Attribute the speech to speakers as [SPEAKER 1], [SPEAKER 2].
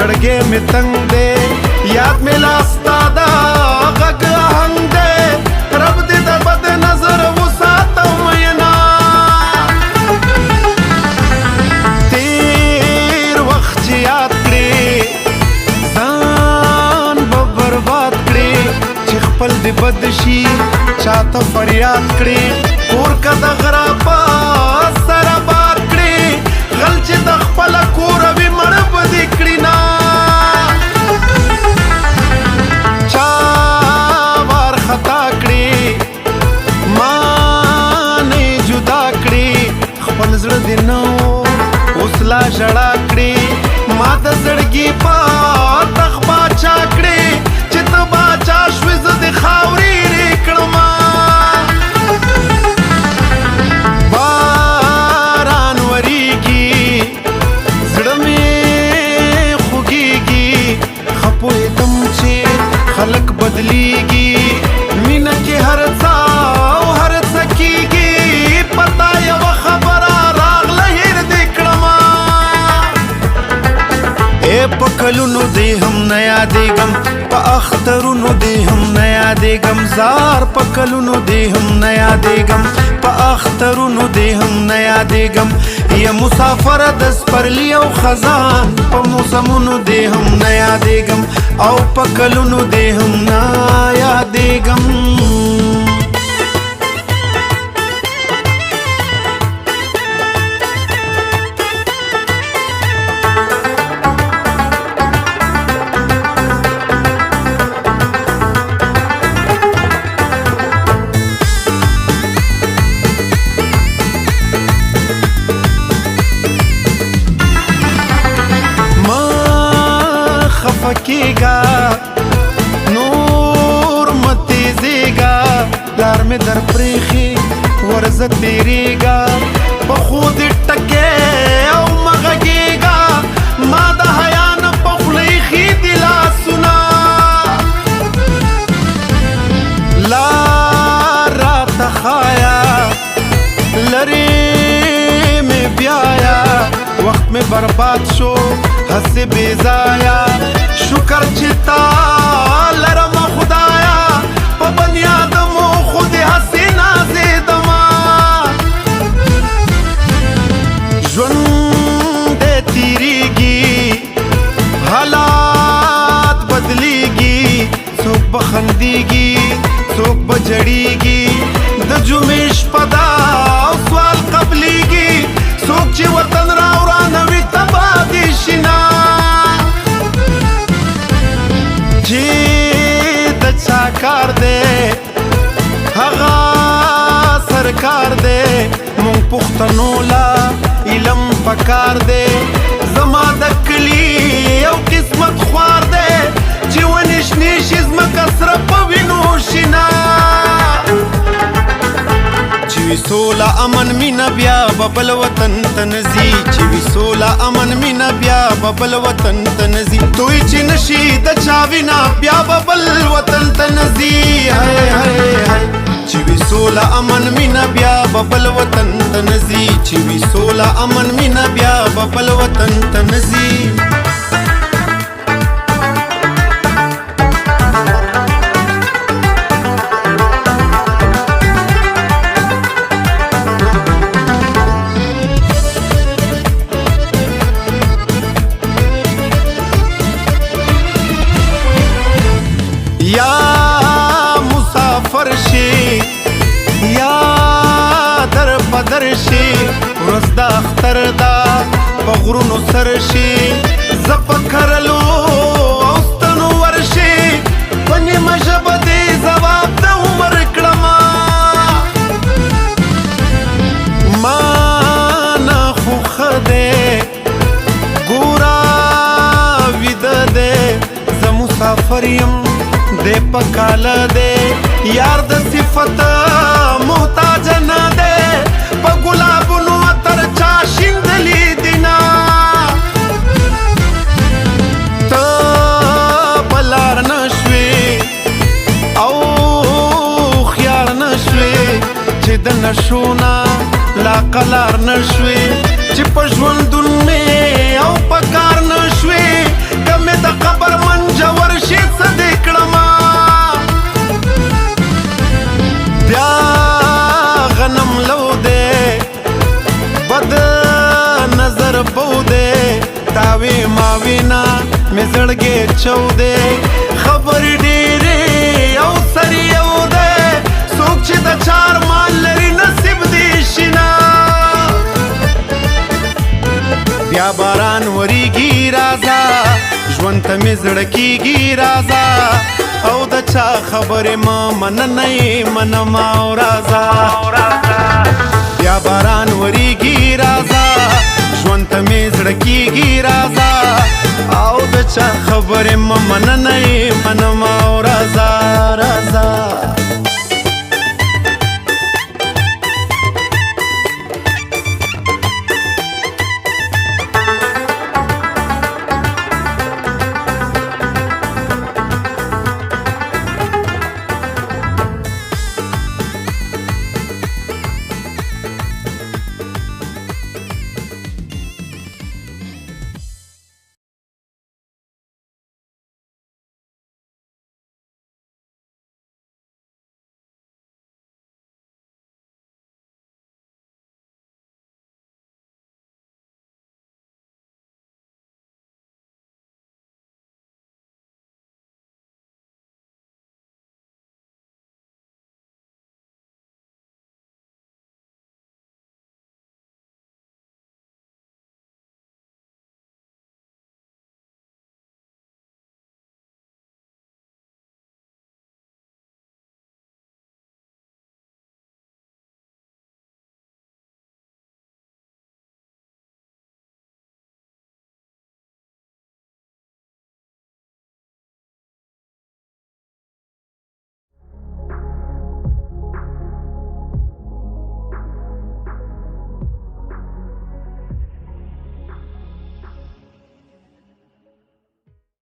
[SPEAKER 1] زړګې مې تنګ دی یاد مې لاستا دا غږ آهنګ دی رب دې د بد نظر وساته مینا تیر وخت چې یاد کړې ځان به برباد کړې چې خپل دې بد شي چاته فریاد کړې کور که د غره په سره باد کړې غل چې د خپله کوره وي مړه به دې کړي نه زړه دې نه اوس لا ژړا کړې ما د زړګي په تخ باچا کړې چې ته باچا شوې زه دې خاورې رې کړما باران وریږي زړه مې خوږېږي ښه پوهېدم چې خلک بدلیږي مینه کې هر څه او هر څه کېږي پتا یوه خبره په کلونو دې هم نه یادېږم په اخترونو دې هم نه یادېږم زار په کلونو دې هم نه یادېږم په اخترونو دې هم نه یادېږم یا مسافر د سپرلي او خزان په موسمونو دې هم نه یادېږم او په کلونو دې هم نه یادېږم کېږه نور مه تیزېږه لار مې در پرېښې ورځه تېرېږه پخو دې ټکې او مه غږېږه ما د حیا نه په خوله ایښي دي لاسونه لار راته ښایه لرې مې بیایه وخت مې برباد شو هسې بې ځایه شکر چې تا لرم خدایا په بني آدمو خود هسې نازېدمه ژوند دې تېرېږي حالات بدلیږي څوک به خندېږي څوک به جړېږي د جمعې شپه ده او سوال قبلېږي څوک چې وطن راورانوي تباه دې شي نه چې د چا کار دی هغه سرکار دی مونږ پښتنو لا علم پکار دی زما د کلي یو قسمت خوار دی چې ونې شنې شي ځمکه سره په وینو شینه چې وي سوله امن مینه بیا به بل وطن ته نه ځي چې وي سوله امن مینه بیا به بل وطن ته نه ځي دوی چې نشي د چا وینا بیا به بل وطن ته نه ځي چې وي سوله امن مینه بیا به بل وطن ته نه ځي چې وي سوله امن مینه بیا به بل وطن ته نه ځي یا مسافر شي یا در بدر شي ورځ د اختر ده په غرونو سر شي زه په کرلو او ستنو ورشي په نیمه ژبه دې ځواب د عمر کړمه ما نه خو ښه دی ګوره ویده دی زه مسافر یم دې په کاله دی یار د الفت محتاج نه دی په ګلابونو عطر چا شیندلی دینا ته په لار نه شوې او خیار نه شوې چې د نشو نه لا قلار نه شوې چې په ژوندون مې او په کار نه شوې که مې د قبر منجور شي څه دې کړمه بیا غنم لو دی بد نظر بو دی تاوی ماوینا مې زړګې چو دی خبرې ډېرې او سر یو دی څوک چې د چار مال لري نصیب دې شینا بیا باران وریږي رازا ژوند ته مې زړه کېږي رازا او د چا خبرې ما مننه یې منمه او رازا بیا باران وریږي رازا ژوند ته مې زړه کېږي رازا او د چا خبرې ما مننه یې منمه